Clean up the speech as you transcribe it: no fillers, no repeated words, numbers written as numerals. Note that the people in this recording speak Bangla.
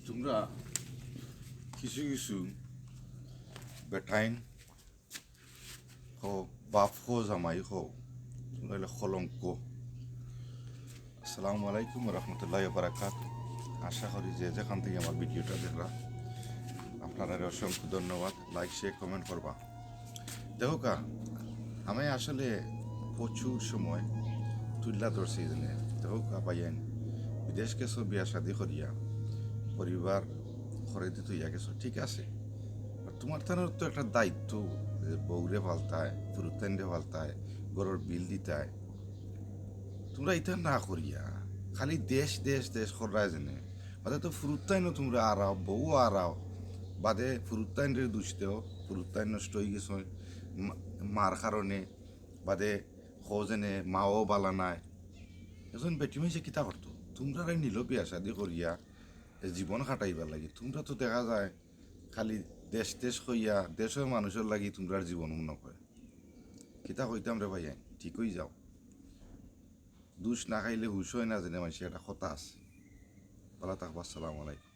তোমরা কিছু কিছু বেটাইন হো বাপ হো জামাই হো তোমরা হলে কলঙ্ক। আসসালামু আলাইকুম রহমতুল্লাহ বারাকাত। আশা করি যে যেখান থেকে আমার ভিডিওটা দেখরা আপনারা অসংখ্য ধন্যবাদ। লাইক শেয়ার কমেন্ট করবা। দেখো কা আমি আসলে প্রচুর সময় তুল্লা ধরছি এজনে দেখো কা পাইয়েন বিদেশ গেছো বিয়া শাদি করিয়া পরিবার ঘরে দিতে ইয়া গেছো ঠিক আছে, তোমার তার তো একটা দায়িত্ব যে বউরে ফালতায় ফুরুতাইনরে ফালতায় গরুর বিল দিতায়। তোমরা এটা না করিয়া খালি দেশ দেশ দেশ করায় জেনে বাদে তো ফুরুতাইনও তোমরা আরাও বউ আরাও বাদে ফুরুতাইনরে দোষ দেও ফুরুতাইন নষ্ট হয়ে গেছ মার কারণে বাদে যেনে মাও বালা নাই। এখন বেটি মাইসে কিতা করতো তোমরা নিল বিয়া শাদি করিয়া জীবন কাটাইবার লাগি। তোমরা তো দেখা যায় খালি দেশ দেশ হইয়া দেশের মানুষের লাগি তোমরার জীবন মনে করে কিতা কইতাম রে ভাই ঠিক হয়ে যাও। দুষ না খাইলে হুশ হয় না জেনে মানুষের একটা কথা আছে। ভালো থাকবো। আসসালামু আলাইকুম।